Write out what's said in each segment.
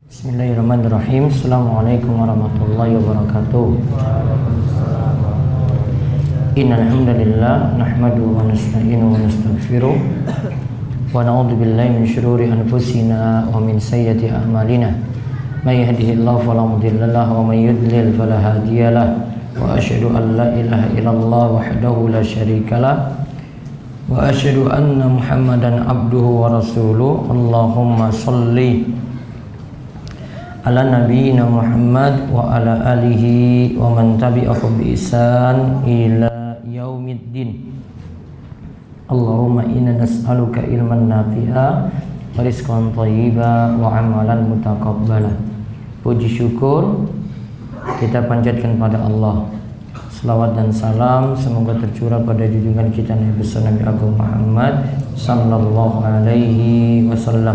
Bismillahirrahmanirrahim. Assalamualaikum warahmatullahi wabarakatuh. Innal hamdalillah nahmaduhu wa nasta'inuhu wa nastaghfiruh wa na'udzu billahi min shururi anfusina wa min sayyiati a'malina. May yahdihillahu fala mudilla lahu wa may yudlil fala hadiyalah. Wa asyhadu an la ilaha illallah wahdahu la syarikalah wa asyhadu anna Muhammadan abduhu wa rasuluh. Allahumma shalli ala nabiyina Muhammad wa ala alihi wa man tabi'ahum bi ihsan ila yaumiddin. Allahumma inna nas'aluka ilman nafi'a wa rizqan thayyiba wa amalan mutaqabbala. Puji syukur kita panjatkan pada Allah. Selawat dan salam semoga tercurah pada junjungan kita Nabi besar Nabi Agung Muhammad sallallahu alaihi wasallam.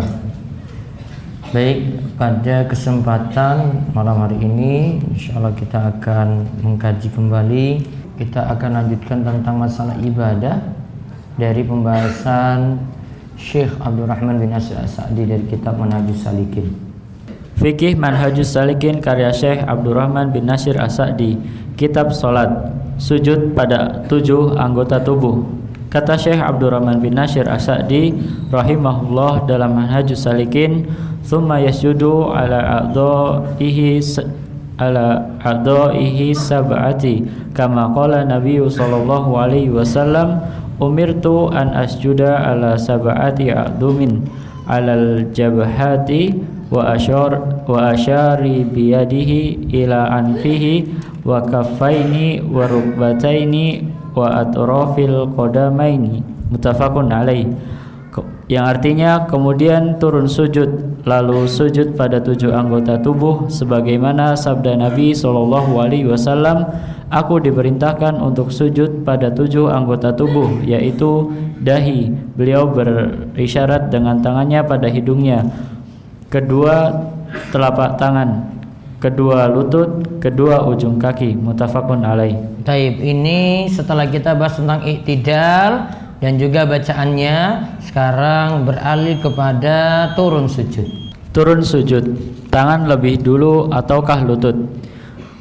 Baik, pada kesempatan malam hari ini insyaallah kita akan mengkaji kembali. Kita akan lanjutkan tentang masalah ibadah dari pembahasan Syekh Abdurrahman bin Nasir As-Sa'di dari kitab Manhajus Salikin. Fikih Manhajus Salikin karya Syekh Abdurrahman bin Nasir As-Sa'di. Kitab Salat, sujud pada 7 anggota tubuh. Kata Syekh Abdurrahman bin Nasir As-Sa'di rahimahullah dalam Manhajus Salikin, "Tsumma yasjudu ala a'dha'ihi sab'ati kama qala Nabi sallallahu alaihi wasallam, umirtu an asjuda ala sab'ati a'dumin alal jabhati wa asyari biyadihi ila anfihi wa kaffaini wa rukbataini wa atrafil qadamaini." Muttafaqun alaih. Yang artinya kemudian turun sujud, lalu sujud pada 7 anggota tubuh sebagaimana sabda Nabi SAW, aku diperintahkan untuk sujud pada 7 anggota tubuh, yaitu dahi, beliau berisyarat dengan tangannya pada hidungnya, kedua telapak tangan, kedua lutut, kedua ujung kaki. Muttafaqun alaih. Taib, ini setelah kita bahas tentang i'tidal dan juga bacaannya, sekarang beralih kepada turun sujud. Turun sujud, tangan lebih dulu ataukah lutut?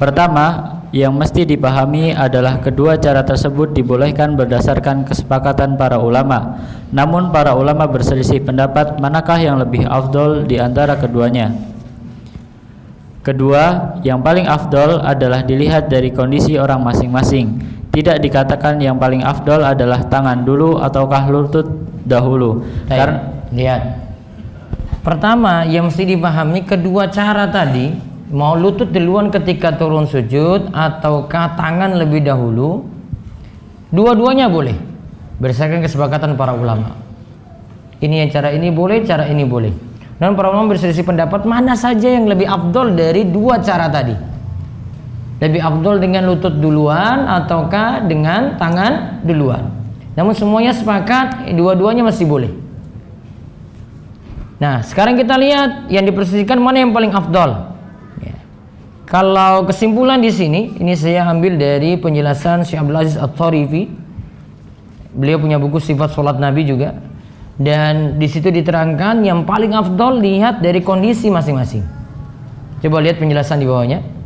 Pertama, yang mesti dipahami adalah kedua cara tersebut dibolehkan berdasarkan kesepakatan para ulama. Namun para ulama berselisih pendapat manakah yang lebih afdol di antara keduanya. Kedua, yang paling afdol adalah dilihat dari kondisi orang masing-masing. Tidak dikatakan yang paling afdol adalah tangan dulu ataukah lutut dahulu. Lihat. Pertama, yang mesti dipahami kedua cara tadi, mau lutut duluan ketika turun sujud ataukah tangan lebih dahulu, dua-duanya boleh berdasarkan kesepakatan para ulama. Ini yang cara ini boleh, cara ini boleh. Dan para ulama berselisih pendapat mana saja yang lebih afdol dari dua cara tadi. Lebih afdol dengan lutut duluan ataukah dengan tangan duluan. Namun semuanya sepakat dua-duanya masih boleh. Nah, sekarang kita lihat yang diperselisihkan mana yang paling afdol. Ya. Kalau kesimpulan di sini, ini saya ambil dari penjelasan Syekh Abdul Aziz At-Tharifi. Beliau punya buku Sifat Salat Nabi juga. Dan di situ diterangkan yang paling afdol lihat dari kondisi masing-masing. Coba lihat penjelasan di bawahnya.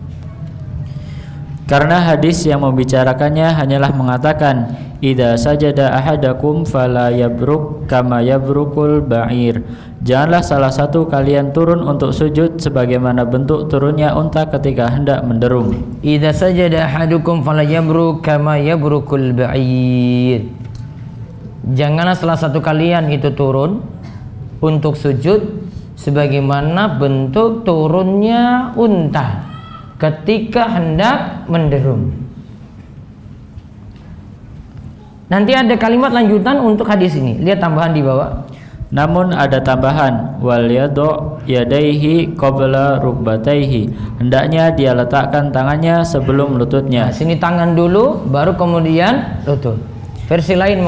Karena hadis yang membicarakannya hanyalah mengatakan, idza sajada ahadakum fala yabruk kama yabrukul ba'ir. Janganlah salah satu kalian turun untuk sujud sebagaimana bentuk turunnya unta ketika hendak menderung. Idza sajada ahadukum fala yabruk kama yabrukul ba'ir. Janganlah salah satu kalian itu turun untuk sujud sebagaimana bentuk turunnya unta ketika hendak menderung. Nanti ada kalimat lanjutan untuk hadis ini. Lihat tambahan di bawah. Namun ada tambahan, wal yadu yadaihi qabla rukbataihi. Hendaknya dia letakkan tangannya sebelum lututnya. Nah, sini tangan dulu baru kemudian lutut. Versi lain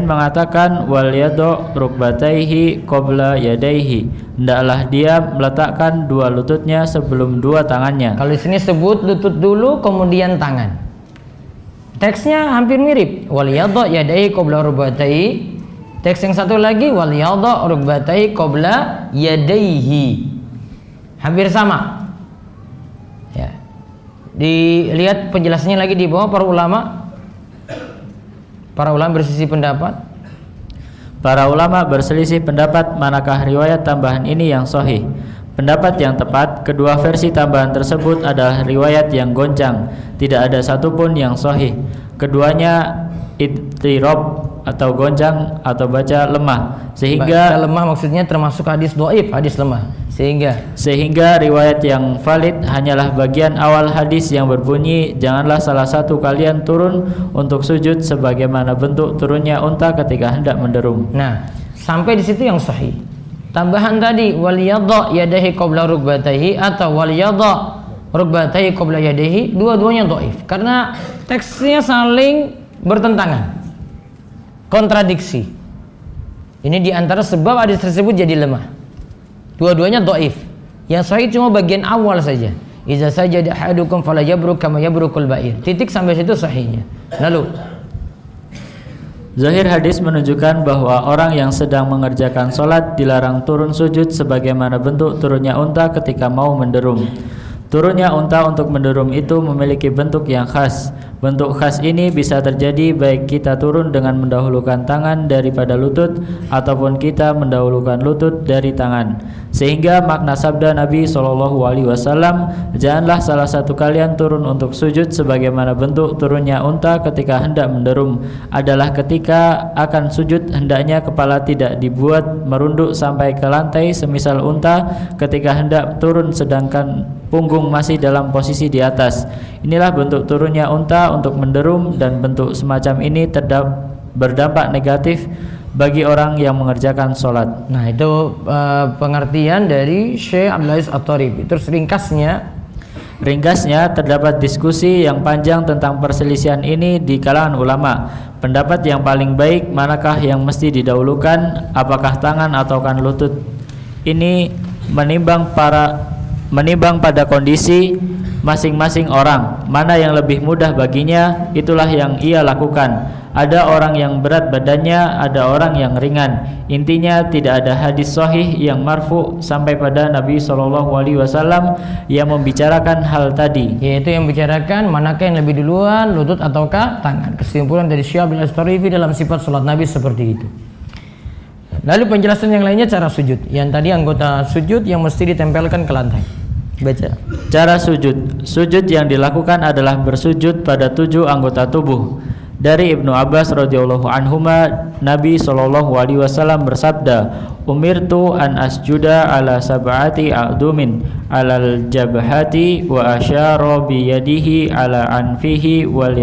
mengatakan wal yadu rukbataihi qabla yadaihi. Hendaklah dia meletakkan dua lututnya sebelum dua tangannya. Kalau di sini sebut lutut dulu kemudian tangan. Teksnya hampir mirip. Wal yadu yadaihi qabla rukbataihi. Teks yang satu lagi wal yadu rukbataihi qabla yadaihi. hampir sama. Ya. Dilihat penjelasannya lagi di bawah para ulama. Para ulama berselisih pendapat. Para ulama berselisih pendapat manakah riwayat tambahan ini yang sahih. Pendapat yang tepat, kedua versi tambahan tersebut adalah riwayat yang gonjang, tidak ada satupun yang sahih. Keduanya idtirab atau gonjang atau baca lemah, sehingga baca lemah maksudnya termasuk hadis dhaif, hadis lemah. Sehingga riwayat yang valid hanyalah bagian awal hadis yang berbunyi, janganlah salah satu kalian turun untuk sujud sebagaimana bentuk turunnya unta ketika hendak menderum. Nah, sampai di situ yang sahih. Tambahan tadi wal yadha yadayhi qabla rukbatayhi atau wal yadha rukbatayhi qabla yadayhi, dua-duanya dhaif karena teksnya saling bertentangan, kontradiksi. Ini diantara sebab hadis tersebut jadi lemah. Dua-duanya dhaif. Yang sahih cuma bagian awal saja. Iza sajada ahadukum fala yabruk kama yabrukul ba'ir. Titik sampai situ sahihnya. Lalu zahir hadis menunjukkan bahwa orang yang sedang mengerjakan sholat dilarang turun sujud sebagaimana bentuk turunnya unta ketika mau menderum. Turunnya unta untuk menderum itu memiliki bentuk yang khas. Bentuk khas ini bisa terjadi baik kita turun dengan mendahulukan tangan daripada lutut ataupun kita mendahulukan lutut dari tangan. Sehingga makna sabda Nabi SAW, janganlah salah satu kalian turun untuk sujud sebagaimana bentuk turunnya unta ketika hendak menderum, adalah ketika akan sujud hendaknya kepala tidak dibuat merunduk sampai ke lantai semisal unta ketika hendak turun sedangkan punggung masih dalam posisi di atas. Inilah bentuk turunnya unta untuk menderum, dan bentuk semacam ini berdampak negatif bagi orang yang mengerjakan sholat. Nah, itu pengertian dari Syekh Abdul Aziz At-Tharifi. Terus ringkasnya terdapat diskusi yang panjang tentang perselisihan ini di kalangan ulama. Pendapat yang paling baik manakah yang mesti didahulukan, apakah tangan ataukah lutut? Ini menimbang pada kondisi masing-masing orang, mana yang lebih mudah baginya, itulah yang ia lakukan. Ada orang yang berat badannya, ada orang yang ringan. Intinya tidak ada hadis sahih yang marfu sampai pada Nabi SAW yang membicarakan hal tadi, yaitu yang membicarakan manakah yang lebih duluan, lutut ataukah tangan. Kesimpulan dari Syekh Abdul Aziz At-Tharifi dalam sifat salat Nabi seperti itu. Lalu penjelasan yang lainnya cara sujud. Yang tadi anggota sujud yang mesti ditempelkan ke lantai. Baca. Cara sujud. Sujud yang dilakukan adalah bersujud pada 7 anggota tubuh. Dari Ibnu Abbas radhiyallahu anhuma, Nabi SAW bersabda, "Umirtu an asjuda ala sab'ati a'dumin, alal jabhati wa asyara bi yadihi ala anfihi wal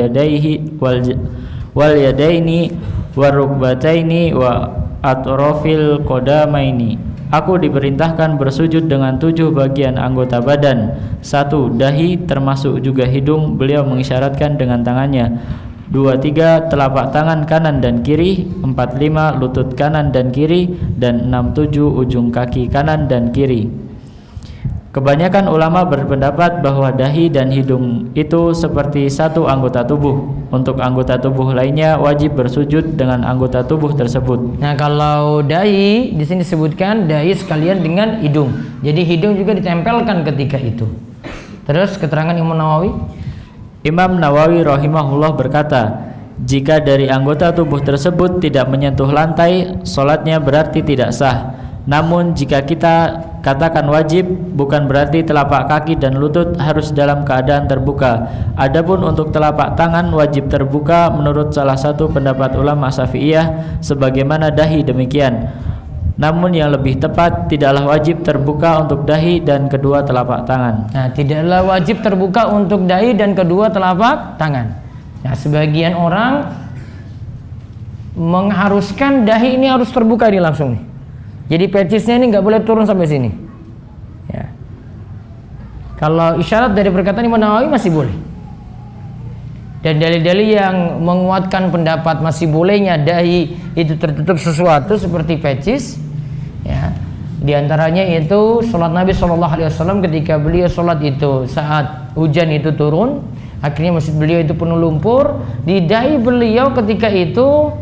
yadaini wa rukbataini wa atrofil qadamaini." Aku diperintahkan bersujud dengan 7 bagian anggota badan. 1. Dahi termasuk juga hidung, beliau mengisyaratkan dengan tangannya. 2, 3 telapak tangan kanan dan kiri. 4, 5 lutut kanan dan kiri. Dan 6, 7 ujung kaki kanan dan kiri. Kebanyakan ulama berpendapat bahwa dahi dan hidung itu seperti satu anggota tubuh. Untuk anggota tubuh lainnya wajib bersujud dengan anggota tubuh tersebut. Nah, kalau dahi di sini disebutkan dahi sekalian dengan hidung. Jadi hidung juga ditempelkan ketika itu. Terus keterangan Imam Nawawi. Imam Nawawi rahimahullah berkata, jika dari anggota tubuh tersebut tidak menyentuh lantai, sholatnya berarti tidak sah. Namun jika kita katakan wajib, bukan berarti telapak kaki dan lutut harus dalam keadaan terbuka. Adapun untuk telapak tangan wajib terbuka menurut salah satu pendapat ulama Syafi'iyah, sebagaimana dahi demikian. Namun yang lebih tepat, tidaklah wajib terbuka untuk dahi dan kedua telapak tangan. Nah, tidaklah wajib terbuka untuk dahi dan kedua telapak tangan. Nah, sebagian orang mengharuskan dahi ini harus terbuka ini langsung nih. Jadi pecisnya ini nggak boleh turun sampai sini. Ya. Kalau isyarat dari perkataan Imam Nawawi masih boleh. Dan dalil-dalil yang menguatkan pendapat masih bolehnya dahi itu tertutup sesuatu seperti pecis, ya. Di antaranya itu sholat Nabi SAW ketika beliau sholat itu saat hujan itu turun, akhirnya masjid beliau itu penuh lumpur. Di dahi beliau ketika itu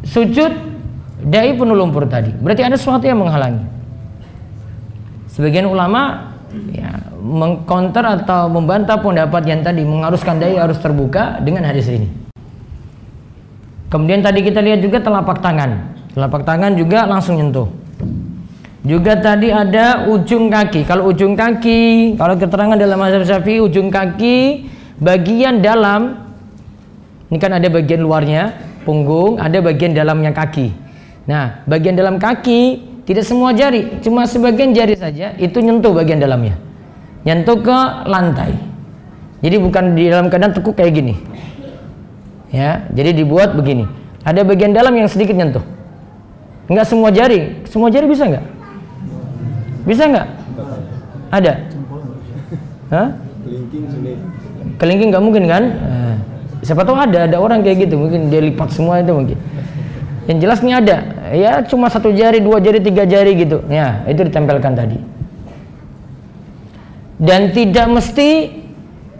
sujud, dahi penuh lumpur tadi. Berarti ada sesuatu yang menghalangi. Sebagian ulama ya, mengcounter atau membantah pendapat yang tadi mengharuskan dai harus terbuka dengan hadis ini. Kemudian tadi kita lihat juga telapak tangan. Telapak tangan juga langsung nyentuh. Juga tadi ada ujung kaki. Kalau ujung kaki, kalau keterangan dalam mazhab Syafi'i, ujung kaki bagian dalam, ini kan ada bagian luarnya punggung, ada bagian dalamnya kaki. Nah, bagian dalam kaki tidak semua jari, cuma sebagian jari saja itu nyentuh bagian dalamnya, nyentuh ke lantai. Jadi bukan di dalam keadaan tekuk kayak gini, ya. Jadi dibuat begini. Ada bagian dalam yang sedikit nyentuh. Enggak semua jari bisa nggak? Bisa nggak? Ada? Hah? Kelingking nggak mungkin kan? Siapa tahu ada orang kayak gitu, mungkin dia lipat semua itu mungkin. Yang jelas nih ada, ya cuma 1 jari, 2 jari, 3 jari gitu. Ya, itu ditempelkan tadi. Dan tidak mesti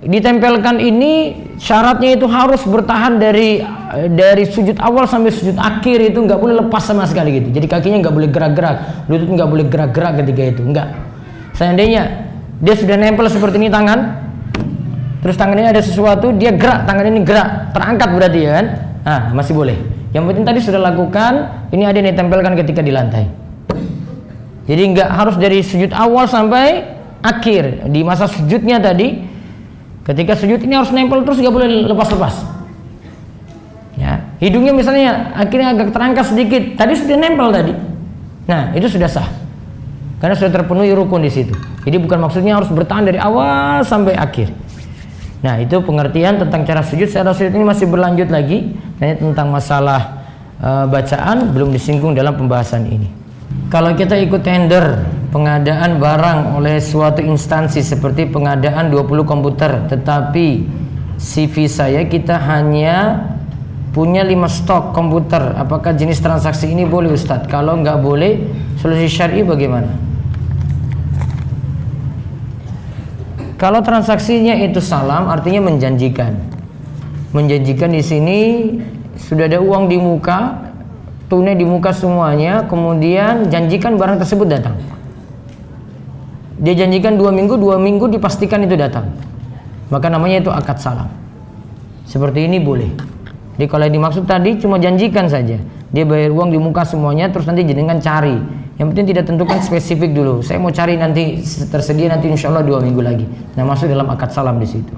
ditempelkan ini syaratnya itu harus bertahan dari sujud awal sampai sujud akhir, itu nggak boleh lepas sama sekali gitu. Jadi kakinya nggak boleh gerak-gerak, lutut nggak boleh gerak-gerak ketika itu, nggak. Seandainya dia sudah nempel seperti ini tangan, terus tangannya ada sesuatu, dia gerak, tangan ini gerak, terangkat berarti ya kan? Nah, masih boleh. Yang penting tadi sudah lakukan, ini ada yang ditempelkan ketika di lantai. Jadi nggak harus dari sujud awal sampai akhir. Di masa sujudnya tadi, ketika sujud ini harus nempel terus, nggak boleh lepas-lepas. Ya, hidungnya misalnya akhirnya agak terangkat sedikit, tadi sudah nempel tadi. Nah, itu sudah sah. Karena sudah terpenuhi rukun di situ. Jadi bukan maksudnya harus bertahan dari awal sampai akhir. Nah, itu pengertian tentang cara sujud. Cara sujud ini masih berlanjut lagi. Hanya tentang masalah bacaan belum disinggung dalam pembahasan ini. Kalau kita ikut tender pengadaan barang oleh suatu instansi seperti pengadaan 20 komputer, tetapi CV saya kita hanya punya 5 stok komputer, apakah jenis transaksi ini boleh Ustadz? Kalau nggak boleh, solusi syar'i bagaimana? Kalau transaksinya itu salam, artinya menjanjikan. Menjanjikan di sini sudah ada uang di muka, tunai di muka semuanya, kemudian janjikan barang tersebut datang. Dia janjikan 2 minggu dipastikan itu datang. Maka namanya itu akad salam. Seperti ini boleh. Jadi kalau yang dimaksud tadi cuma janjikan saja. Dia bayar uang di muka semuanya, terus nanti jenengan cari. Yang penting tidak tentukan spesifik dulu. Saya mau cari nanti tersedia nanti insya Allah 2 minggu lagi. Nah, masuk dalam akad salam di situ.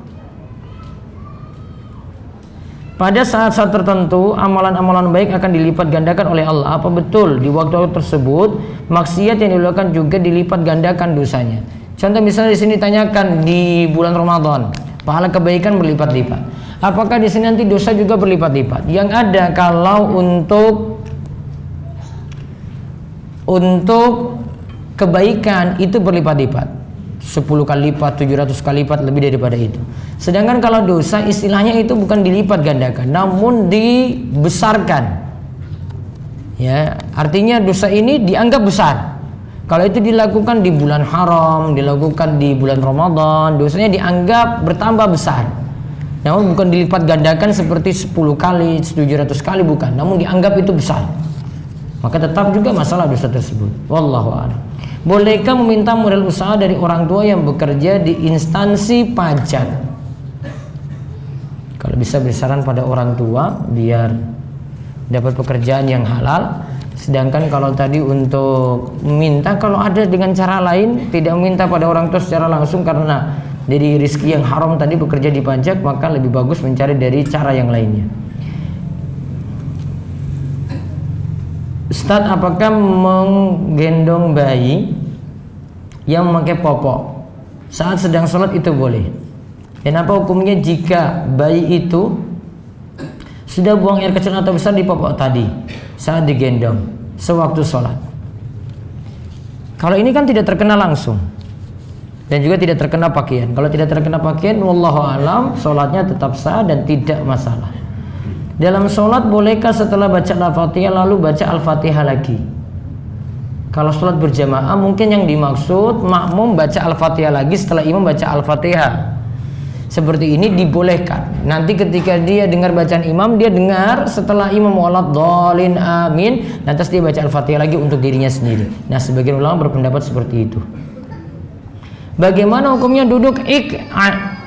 Pada saat-saat tertentu amalan-amalan baik akan dilipat gandakan oleh Allah. Apa betul di waktu-waktu tersebut maksiat yang dilakukan juga dilipat gandakan dosanya? Contoh misalnya di sini tanyakan di bulan Ramadan, pahala kebaikan berlipat-lipat. Apakah di sini nanti dosa juga berlipat-lipat? Yang ada kalau untuk kebaikan itu berlipat-lipat, 10 kali lipat, 700 kali lipat, lebih daripada itu. Sedangkan kalau dosa istilahnya itu bukan dilipat gandakan, namun dibesarkan. Ya, artinya dosa ini dianggap besar. Kalau itu dilakukan di bulan haram, dilakukan di bulan Ramadan, dosanya dianggap bertambah besar. Namun bukan dilipat gandakan seperti 10 kali, 700 kali, bukan. Namun dianggap itu besar. Maka tetap juga masalah dosa tersebut. Wallahu a'lam. Bolehkah meminta modal usaha dari orang tua yang bekerja di instansi pajak? Kalau bisa bersaran pada orang tua biar dapat pekerjaan yang halal. Sedangkan kalau tadi untuk meminta, kalau ada dengan cara lain, tidak meminta pada orang tua secara langsung karena dari rezeki yang haram tadi bekerja di pajak, maka lebih bagus mencari dari cara yang lainnya. Ustadz, apakah menggendong bayi yang memakai popok saat sedang sholat itu boleh? Dan apa hukumnya jika bayi itu sudah buang air kecil atau besar di popok tadi saat digendong sewaktu sholat? Kalau ini kan tidak terkena langsung dan juga tidak terkena pakaian. Kalau tidak terkena pakaian, wallahu alam, sholatnya tetap sah dan tidak masalah. Dalam sholat bolehkah setelah baca Al-Fatihah lalu baca Al-Fatihah lagi? Kalau sholat berjamaah mungkin yang dimaksud makmum baca Al-Fatihah lagi setelah imam baca Al-Fatihah. Seperti ini dibolehkan. Nanti ketika dia dengar bacaan imam, dia dengar setelah imam waladhdallin amin, lantas dia baca Al-Fatihah lagi untuk dirinya sendiri. Nah, sebagian ulama berpendapat seperti itu. Bagaimana hukumnya duduk ik'a?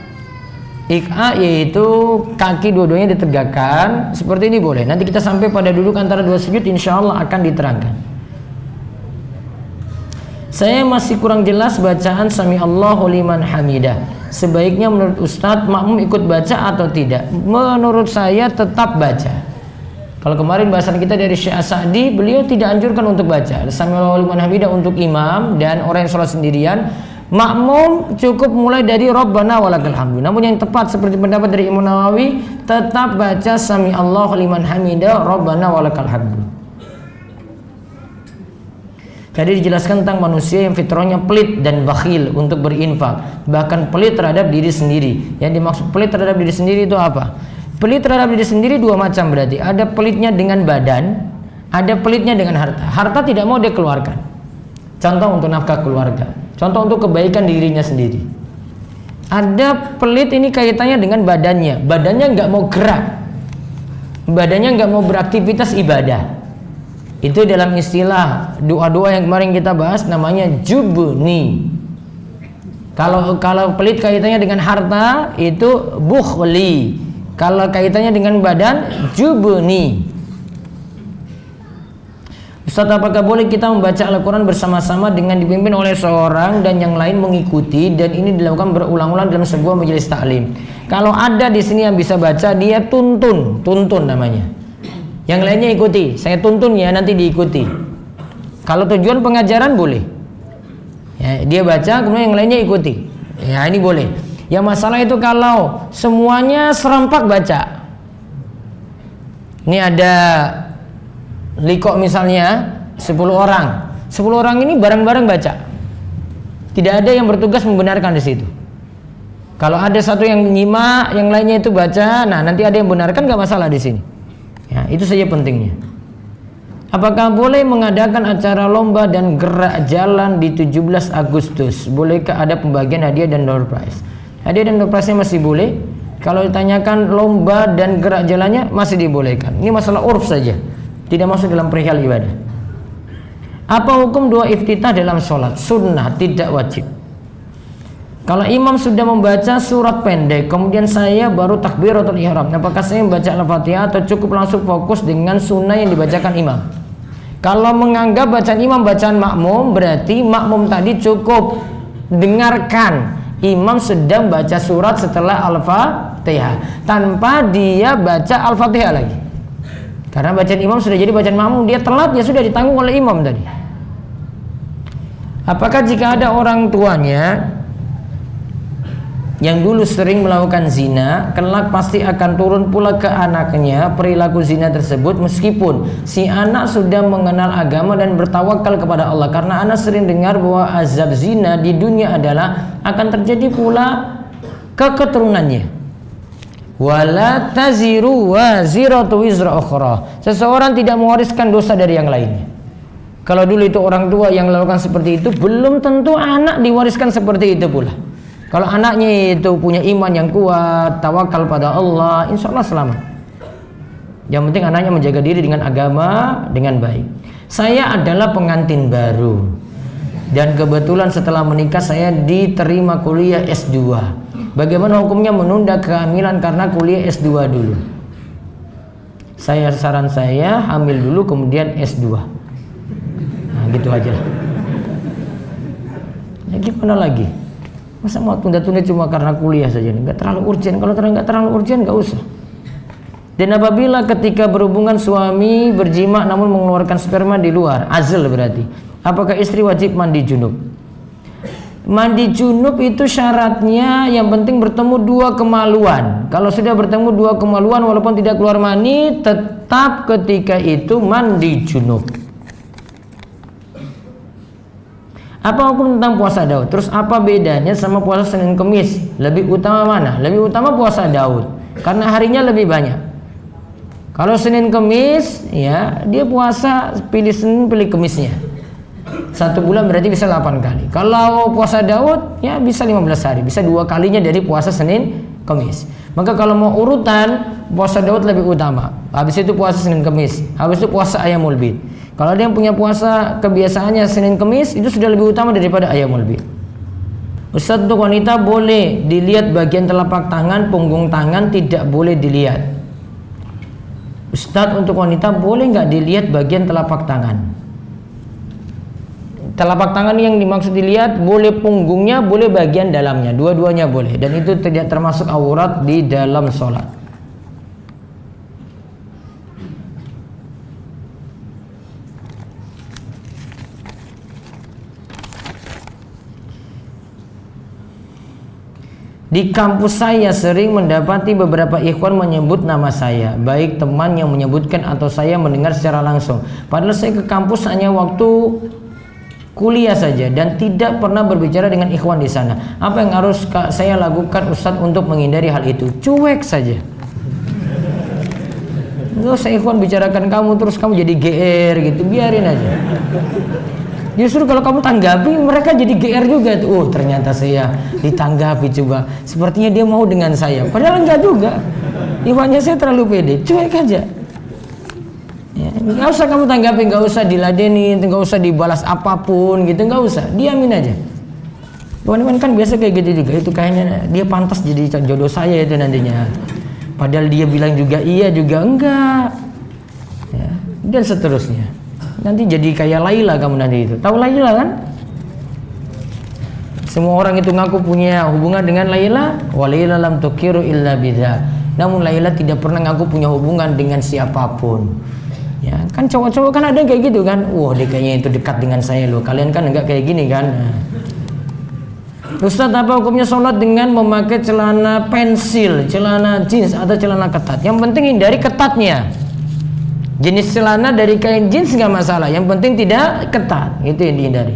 Ik'a yaitu kaki dua-duanya ditegakkan seperti ini boleh. Nanti kita sampai pada duduk antara dua sujud, insya Allah akan diterangkan. Saya masih kurang jelas bacaan Sami Allahu liman hamidah. Sebaiknya menurut Ustadz makmum ikut baca atau tidak? Menurut saya tetap baca. Kalau kemarin bahasan kita dari Syekh As-Sa'di, beliau tidak anjurkan untuk baca Sami Allahu liman hamidah untuk imam dan orang yang sholat sendirian. Makmum cukup mulai dari Rabbana walakal hamdu. Namun yang tepat seperti pendapat dari Imam Nawawi, tetap baca Sami Allahu liman hamidah Rabbana walakal hamdu. Tadi dijelaskan tentang manusia yang fitrahnya pelit dan bakhil untuk berinfak, bahkan pelit terhadap diri sendiri. Yang dimaksud pelit terhadap diri sendiri itu apa? Pelit terhadap diri sendiri dua macam berarti. Ada pelitnya dengan badan, ada pelitnya dengan harta. Harta tidak mau dia keluarkan. Contoh untuk nafkah keluarga, contoh untuk kebaikan dirinya sendiri. Ada pelit ini kaitannya dengan badannya. Badannya nggak mau gerak, badannya nggak mau beraktivitas ibadah. Itu dalam istilah doa-doa yang kemarin kita bahas namanya jubni. Kalau pelit kaitannya dengan harta itu bukhli. Kalau kaitannya dengan badan jubni. Ustaz, apakah boleh kita membaca Al-Quran bersama-sama dengan dipimpin oleh seorang dan yang lain mengikuti, dan ini dilakukan berulang-ulang dalam sebuah majelis taklim? Kalau ada di sini yang bisa baca, dia tuntun namanya. Yang lainnya ikuti, saya tuntun ya, nanti diikuti. Kalau tujuan pengajaran boleh ya, dia baca kemudian yang lainnya ikuti ya, ini boleh. Yang masalah itu kalau semuanya serempak baca. Ini ada liko misalnya 10 orang, 10 orang ini bareng-bareng baca, tidak ada yang bertugas membenarkan di situ. Kalau ada satu yang menyimak, yang lainnya itu baca, nah nanti ada yang benarkan, nggak masalah di sini. Ya, itu saja pentingnya. Apakah boleh mengadakan acara lomba dan gerak jalan di 17 Agustus? Bolehkah ada pembagian hadiah dan door prize? Hadiah dan door prize-nya masih boleh. Kalau ditanyakan lomba dan gerak jalannya masih dibolehkan. Ini masalah urf saja, tidak masuk dalam perihal ibadah. Apa hukum doa iftitah dalam sholat? Sunnah, tidak wajib. Kalau imam sudah membaca surat pendek, kemudian saya baru takbiratul ihram, apakah saya membaca Al-Fatihah atau cukup langsung fokus dengan sunnah yang dibacakan imam? Kalau menganggap bacaan imam bacaan makmum, berarti makmum tadi cukup dengarkan imam sedang baca surat setelah Al-Fatihah, tanpa dia baca Al-Fatihah lagi. Karena bacaan imam sudah jadi bacaan makmum, dia telat, ya sudah ditanggung oleh imam tadi. Apakah jika ada orang tuanya yang dulu sering melakukan zina, kelak pasti akan turun pula ke anaknya perilaku zina tersebut, meskipun si anak sudah mengenal agama dan bertawakal kepada Allah? Karena anak sering dengar bahwa azab zina di dunia adalah akan terjadi pula ke keturunannya. Wala taziru waziratu wizra ukhra. Seseorang tidak mewariskan dosa dari yang lainnya. Kalau dulu itu orang tua yang melakukan seperti itu, belum tentu anak diwariskan seperti itu pula. Kalau anaknya itu punya iman yang kuat, tawakal pada Allah, insya Allah selamat. Yang penting anaknya menjaga diri dengan agama dengan baik. Saya adalah pengantin baru, dan kebetulan setelah menikah saya diterima kuliah S2. Bagaimana hukumnya menunda kehamilan karena kuliah S2 dulu? Saran saya hamil dulu kemudian S2. Nah gitu aja. Ya gimana lagi? Masa mau tunda-tunda cuma karena kuliah saja? Nggak terlalu urgent. Kalau nggak terlalu urgent, nggak usah. Dan apabila ketika berhubungan suami berjima namun mengeluarkan sperma di luar, azl berarti, apakah istri wajib mandi junub? Mandi junub itu syaratnya yang penting bertemu dua kemaluan. Kalau sudah bertemu dua kemaluan walaupun tidak keluar mani, tetap ketika itu mandi junub. Apa hukum tentang puasa Daud? Terus apa bedanya sama puasa Senin Kemis? Lebih utama mana? Lebih utama puasa Daud karena harinya lebih banyak. Kalau Senin Kemis ya dia puasa pilih Senin pilih Kemisnya. 1 bulan berarti bisa 8 kali. Kalau puasa Daud ya bisa 15 hari, bisa 2 kalinya dari puasa Senin Kemis. Maka kalau mau urutan, puasa Daud lebih utama. Habis itu puasa Senin Kemis, habis itu puasa Ayyamul Bid. Kalau ada yang punya puasa kebiasaannya Senin Kemis, itu sudah lebih utama daripada Ayyamul Bid. Ustadz, untuk wanita boleh dilihat bagian telapak tangan, punggung tangan tidak boleh dilihat. Ustadz, untuk wanita boleh nggak dilihat bagian telapak tangan? Telapak tangan yang dimaksud dilihat boleh punggungnya, boleh bagian dalamnya, dua-duanya boleh, dan itu tidak termasuk aurat di dalam sholat. Di kampus saya sering mendapati beberapa ikhwan menyebut nama saya, baik teman yang menyebutkan atau saya mendengar secara langsung. Padahal saya ke kampus hanya waktu kuliah saja dan tidak pernah berbicara dengan ikhwan di sana. Apa yang harus saya lakukan, Ustadz, untuk menghindari hal itu? Cuek saja. Nggak usah ikhwan bicarakan kamu terus kamu jadi GR gitu, biarin aja. Justru kalau kamu tanggapi, mereka jadi GR juga tuh. Oh, ternyata saya ditanggapi, coba. Sepertinya dia mau dengan saya. Padahal enggak juga. Ikhwannya saya terlalu pede. Cuek aja. Ya, nggak usah kamu tanggapi, nggak usah diladeni, nggak usah dibalas apapun gitu, nggak usah. Diamin aja. Ikhwan kan biasa kayak gitu juga. Itu kayaknya dia pantas jadi jodoh saya itu nantinya. Padahal dia bilang juga iya juga enggak. Ya, dan seterusnya. Nanti jadi kayak Laila kamu nanti itu. Tahu Laila kan? Semua orang itu ngaku punya hubungan dengan Laila. Wa Laila lam tukiru illa bidza. Namun Laila tidak pernah ngaku punya hubungan dengan siapapun. Ya, kan cowok-cowok kan ada kayak gitu kan. Wah, dia kayaknya itu dekat dengan saya loh. Kalian kan enggak kayak gini kan. Ustadz, apa hukumnya sholat dengan memakai celana pensil, celana jeans atau celana ketat? Yang penting hindari ketatnya. Jenis celana dari kain jeans nggak masalah, yang penting tidak ketat, itu yang dihindari.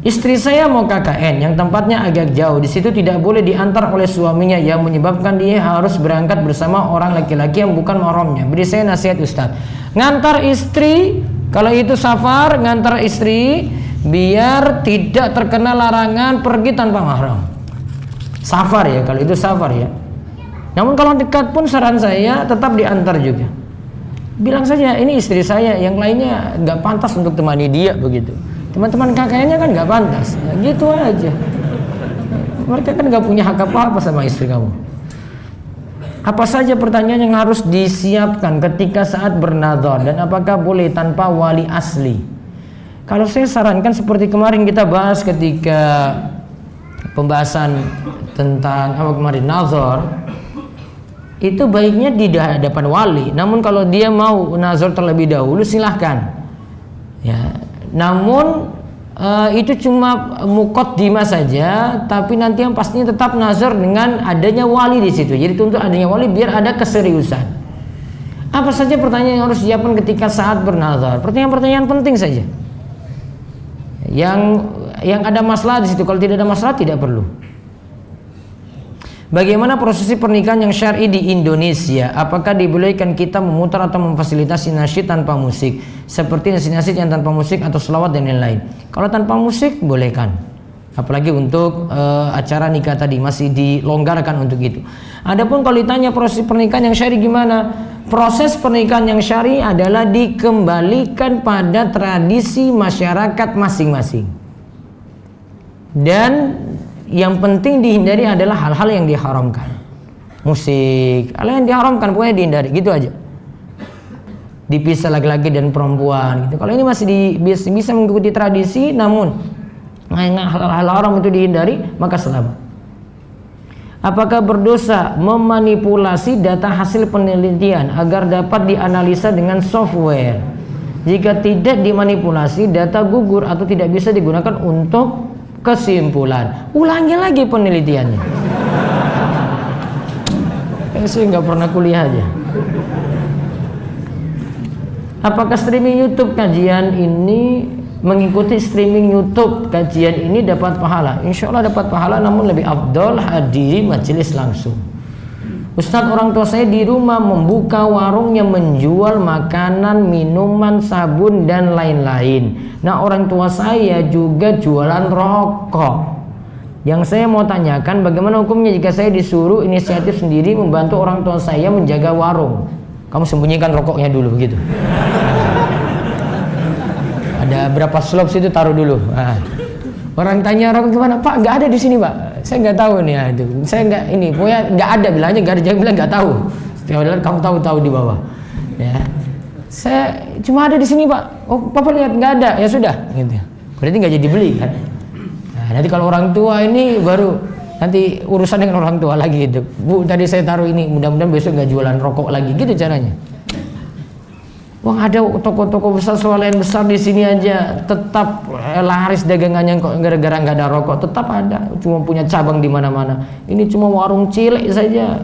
Istri saya mau KKN yang tempatnya agak jauh, di situ tidak boleh diantar oleh suaminya yang menyebabkan dia harus berangkat bersama orang laki-laki yang bukan mahramnya. Beri saya nasihat Ustadz. Ngantar istri, kalau itu safar, ngantar istri biar tidak terkena larangan pergi tanpa mahram. Safar ya, kalau itu safar ya. Namun kalau dekat pun saran saya tetap diantar juga. Bilang saja ini istri saya, yang lainnya nggak pantas untuk temani dia begitu. Teman-teman kakaknya kan nggak pantas, ya, gitu aja. Mereka kan nggak punya hak apa-apa sama istri kamu. Apa saja pertanyaan yang harus disiapkan ketika saat bernadzar dan apakah boleh tanpa wali asli? Kalau saya sarankan seperti kemarin kita bahas ketika pembahasan tentang apa kemarin nazar. Itu baiknya di hadapan wali. Namun kalau dia mau nazar terlebih dahulu silahkan. Ya, namun itu cuma muqaddimah saja, tapi nanti yang pastinya tetap nazar dengan adanya wali di situ. Jadi tuntut adanya wali biar ada keseriusan. Apa saja pertanyaan yang harus disiapkan ketika saat bernazar? Pertanyaan-pertanyaan penting saja. Yang ada masalah di situ. Kalau tidak ada masalah tidak perlu. Bagaimana prosesi pernikahan yang syar'i di Indonesia? Apakah dibolehkan kita memutar atau memfasilitasi nasyid tanpa musik, seperti nasyid yang tanpa musik atau selawat dan lain-lain? Kalau tanpa musik bolehkan, apalagi untuk acara nikah tadi masih dilonggarkan untuk itu. Adapun kalau ditanya proses pernikahan yang syar'i gimana? Proses pernikahan yang syar'i adalah dikembalikan pada tradisi masyarakat masing-masing. Dan yang penting dihindari adalah hal-hal yang diharamkan. Musik, hal yang diharamkan pokoknya dihindari, gitu aja. Dipisah laki-laki dan perempuan gitu. Kalau ini masih bisa mengikuti tradisi, namun hal-hal haram itu dihindari, maka selamat. Apakah berdosa memanipulasi data hasil penelitian agar dapat dianalisa dengan software? Jika tidak dimanipulasi, data gugur atau tidak bisa digunakan untuk kesimpulan. Ulangi lagi penelitiannya. Saya nggak pernah kuliah aja. Apakah streaming YouTube kajian ini, mengikuti streaming YouTube kajian ini dapat pahala? Insya Allah dapat pahala, namun lebih afdol hadiri majelis langsung. Ustadz, orang tua saya di rumah membuka warung yang menjual makanan, minuman, sabun dan lain-lain. Nah, orang tua saya juga jualan rokok. Yang saya mau tanyakan, bagaimana hukumnya jika saya disuruh inisiatif sendiri membantu orang tua saya menjaga warung? Kamu sembunyikan rokoknya dulu gitu. Ada berapa slops itu taruh dulu. Nah, Orang tanya rokok gimana, Pak? Nggak ada di sini, Pak. Saya nggak tahu nih, itu. Saya nggak ini, pokoknya nggak ada, bilangnya nggak ada, jangan bilang nggak tahu. Padahal kamu tahu di bawah. Ya, saya cuma ada di sini, Pak. Oh, Papa lihat nggak ada, ya sudah, gitu. Berarti nggak jadi beli kan? Nah, nanti kalau orang tua ini baru nanti urusan dengan orang tua lagi gitu. Bu, tadi saya taruh ini, mudah-mudahan besok nggak jualan rokok lagi, gitu caranya. Wah, ada toko-toko besar, swalayan besar di sini aja tetap laris dagangannya kok, gara-gara nggak ada rokok, tetap ada, cuma punya cabang di mana-mana. Ini cuma warung cilik saja,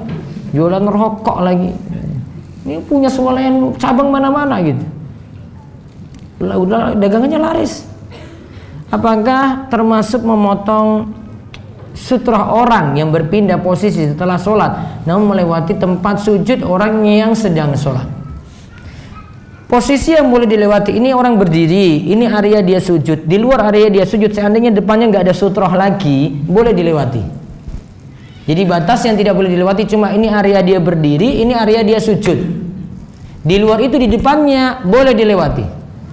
jualan rokok lagi. Ini punya swalayan cabang mana-mana gitu. Udah dagangannya laris. Apakah termasuk memotong sutrah orang yang berpindah posisi setelah sholat, namun melewati tempat sujud orang yang sedang sholat? Posisi yang boleh dilewati ini orang berdiri, ini area dia sujud. Di luar area dia sujud, seandainya depannya nggak ada sutroh lagi, boleh dilewati. Jadi batas yang tidak boleh dilewati cuma ini area dia berdiri, ini area dia sujud. Di luar itu di depannya boleh dilewati.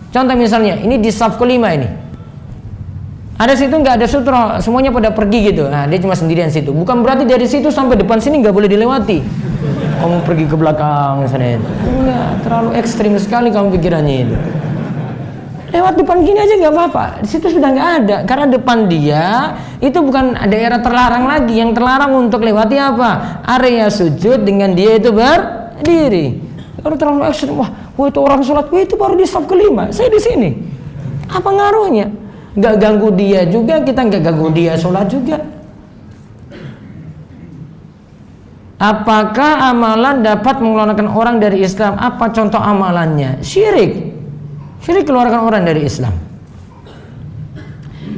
Contoh misalnya, ini di saf kelima ini. Ada situ nggak ada sutroh, semuanya pada pergi gitu. Nah, dia cuma sendirian situ. Bukan berarti dari situ sampai depan sini nggak boleh dilewati. Kamu pergi ke belakang sana itu. Enggak, terlalu ekstrim sekali kamu pikirannya itu. Lewat depan gini aja nggak apa-apa. Di situ sudah nggak ada, karena depan dia itu bukan daerah terlarang lagi. Yang terlarang untuk lewati apa? Area sujud dengan dia itu berdiri. Kalau terlalu ekstrim, wah itu orang sholat, wah itu baru di saf kelima, saya di sini. Apa ngaruhnya? Nggak ganggu dia juga, kita nggak ganggu dia sholat juga. Apakah amalan dapat mengeluarkan orang dari Islam? Apa contoh amalannya? Syirik. Syirik keluarkan orang dari Islam.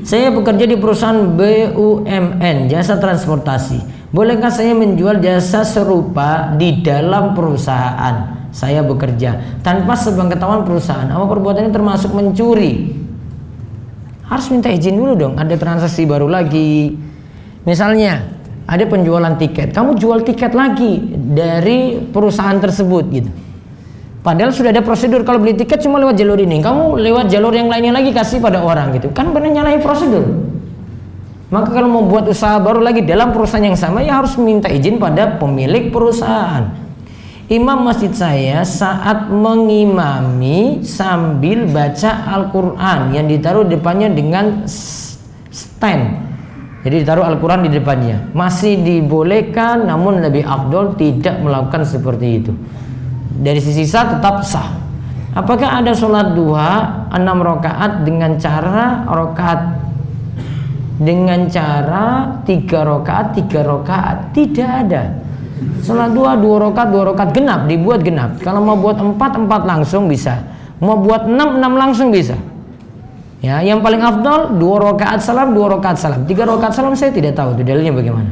Saya bekerja di perusahaan BUMN, jasa transportasi. Bolehkah saya menjual jasa serupa di dalam perusahaan saya bekerja tanpa sepengetahuan perusahaan? Apa perbuatan ini termasuk mencuri? Harus minta izin dulu dong. Ada transaksi baru lagi. Misalnya ada penjualan tiket, kamu jual tiket lagi dari perusahaan tersebut gitu. Padahal sudah ada prosedur, kalau beli tiket cuma lewat jalur ini, kamu lewat jalur yang lainnya lagi kasih pada orang gitu. Kan benar nyalahin prosedur. Maka kalau mau buat usaha baru lagi dalam perusahaan yang sama, ya harus minta izin pada pemilik perusahaan. Imam masjid saya saat mengimami sambil baca Al-Quran yang ditaruh depannya dengan stand. Jadi ditaruh Al-Quran di depannya. Masih dibolehkan, namun lebih afdol tidak melakukan seperti itu. Dari sisi sah tetap sah. Apakah ada sholat duha 6 rakaat dengan cara 3 rakaat 3 rakaat? Tidak ada. Sholat duha 2 rakaat genap, dibuat genap. Kalau mau buat 4 langsung bisa. Mau buat 6 langsung bisa. Ya, yang paling afdal 2 rakaat salam, 2 rakaat salam. 3 rakaat salam saya tidak tahu itu dalilnya bagaimana.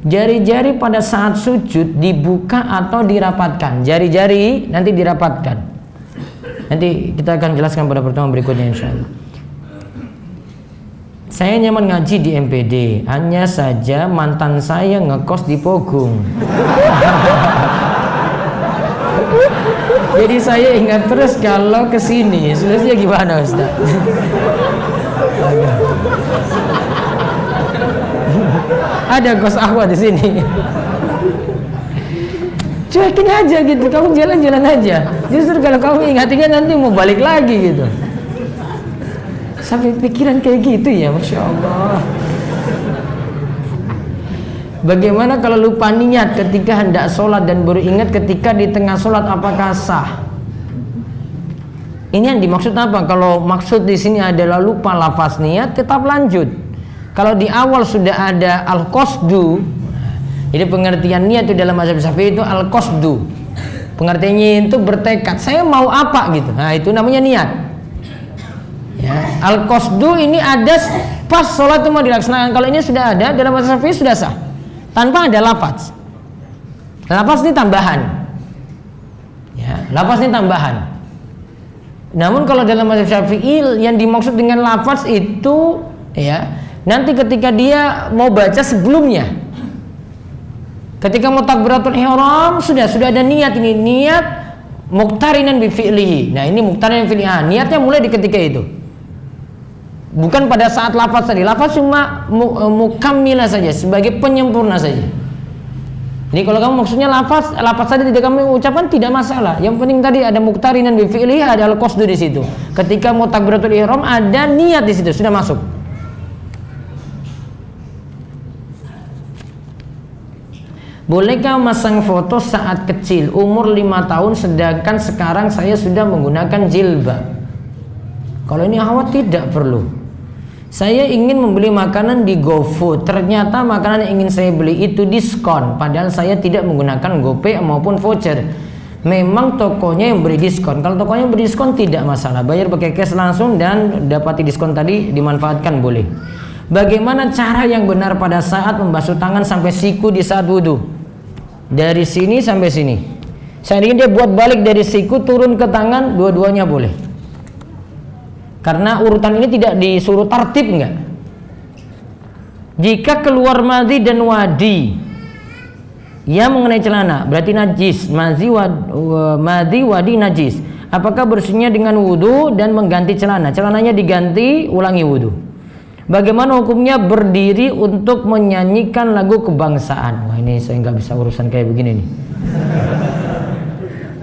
Jari-jari pada saat sujud dibuka atau dirapatkan? Jari-jari nanti dirapatkan. Nanti kita akan jelaskan pada pertemuan berikutnya insyaallah. Saya nyaman ngaji di MPD, hanya saja mantan saya ngekos di Pogung. Jadi saya ingat terus kalau kesini, solusinya gimana Ustaz? Ada kos Ahwa di sini. Cuekin aja gitu, kamu jalan-jalan aja. Justru kalau kamu ingat-ingat nanti mau balik lagi gitu. Sampai pikiran kayak gitu ya, Masya Allah. Bagaimana kalau lupa niat ketika hendak sholat dan baru ingat ketika di tengah sholat, apakah sah? Ini yang dimaksud apa? Kalau maksud di sini adalah lupa lafaz niat, tetap lanjut. Kalau di awal sudah ada al-qasdu, jadi pengertian niat itu dalam mazhab Syafi'i itu al-qasdu. Pengertiannya itu bertekad, saya mau apa gitu. Nah, itu namanya niat. Ya, al-qasdu ini ada pas sholat itu mau dilaksanakan. Kalau ini sudah ada dalam mazhab Syafi'i sudah sah. Tanpa ada lafaz. Lafaz ini tambahan. Ya, lafaz ini tambahan. Namun kalau dalam mazhab Syafi'i yang dimaksud dengan lafaz itu ya, nanti ketika dia mau baca sebelumnya. Ketika mau takbiratul ihram sudah ada niat ini, niat muqtarinan bi fi'lihi. Nah, ini muqtarinan fi'lihi. Niatnya mulai di ketika itu. Bukan pada saat lafaz tadi. Lafaz cuma mukammilah saja, sebagai penyempurna saja. Jadi kalau kamu maksudnya lafaz tadi tidak kamu ucapkan tidak masalah. Yang penting tadi ada muqtarinan bi fi'lihi, ada al-qasdu di situ. Ketika mau takbiratul ihram ada niat di situ, sudah masuk. Bolehkah masang foto saat kecil, umur 5 tahun, sedangkan sekarang saya sudah menggunakan jilbab? Kalau ini akhwat tidak perlu. Saya ingin membeli makanan di GoFood, ternyata makanan yang ingin saya beli itu diskon, padahal saya tidak menggunakan GoPay maupun voucher. Memang tokonya yang beri diskon. Kalau tokonya yang beri diskon tidak masalah, bayar pakai cash langsung dan dapati diskon tadi, dimanfaatkan boleh. Bagaimana cara yang benar pada saat membasuh tangan sampai siku di saat wudhu? Dari sini sampai sini. Saya ingin dia buat balik dari siku turun ke tangan, dua-duanya boleh. Karena urutan ini tidak disuruh tartib, enggak. Jika keluar madhi dan wadi yang mengenai celana, berarti najis. Madhi, wadi, najis. Apakah bersihnya dengan wudhu dan mengganti celana? Celananya diganti, ulangi wudhu. Bagaimana hukumnya berdiri untuk menyanyikan lagu kebangsaan? Wah, ini saya nggak bisa urusan kayak begini nih.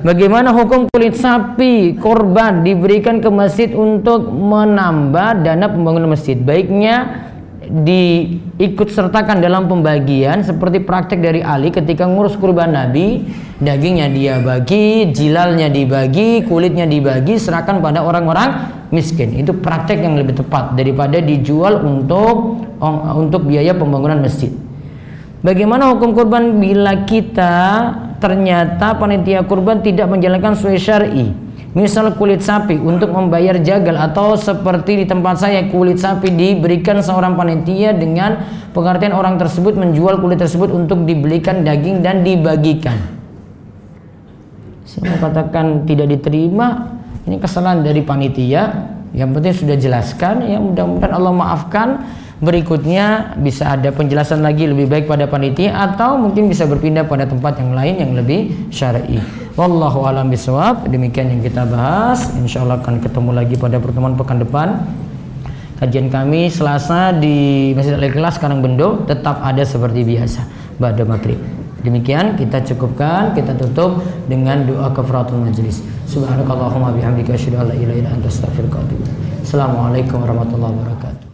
Bagaimana hukum kulit sapi korban diberikan ke masjid untuk menambah dana pembangunan masjid? Baiknya diikut sertakan dalam pembagian seperti praktek dari Ali ketika ngurus kurban Nabi. Dagingnya dia bagi, jilalnya dibagi, kulitnya dibagi, serahkan pada orang-orang miskin. Itu praktek yang lebih tepat daripada dijual untuk biaya pembangunan masjid. Bagaimana hukum kurban bila kita ternyata panitia kurban tidak menjalankan sesuai syar'i? Misal kulit sapi untuk membayar jagal, atau seperti di tempat saya kulit sapi diberikan seorang panitia dengan pengertian orang tersebut menjual kulit tersebut untuk dibelikan daging dan dibagikan. Saya mau katakan tidak diterima, ini kesalahan dari panitia. Yang penting sudah jelaskan, ya mudah-mudahan Allah maafkan. Berikutnya bisa ada penjelasan lagi lebih baik pada panitia, atau mungkin bisa berpindah pada tempat yang lain yang lebih syar'i. Wallahu a'lam bishawab. Demikian yang kita bahas. Insyaallah akan ketemu lagi pada pertemuan pekan depan. Kajian kami Selasa di Masjid Al-Ikhlas Karangbendo tetap ada seperti biasa ba'da maghrib. Demikian kita cukupkan, kita tutup dengan doa kafaratul majlis. Subhanakallahumma bihamdika asyhadu an la ilaha illa anta astaghfiruka wa atubu ilaik. Assalamualaikum warahmatullahi wabarakatuh.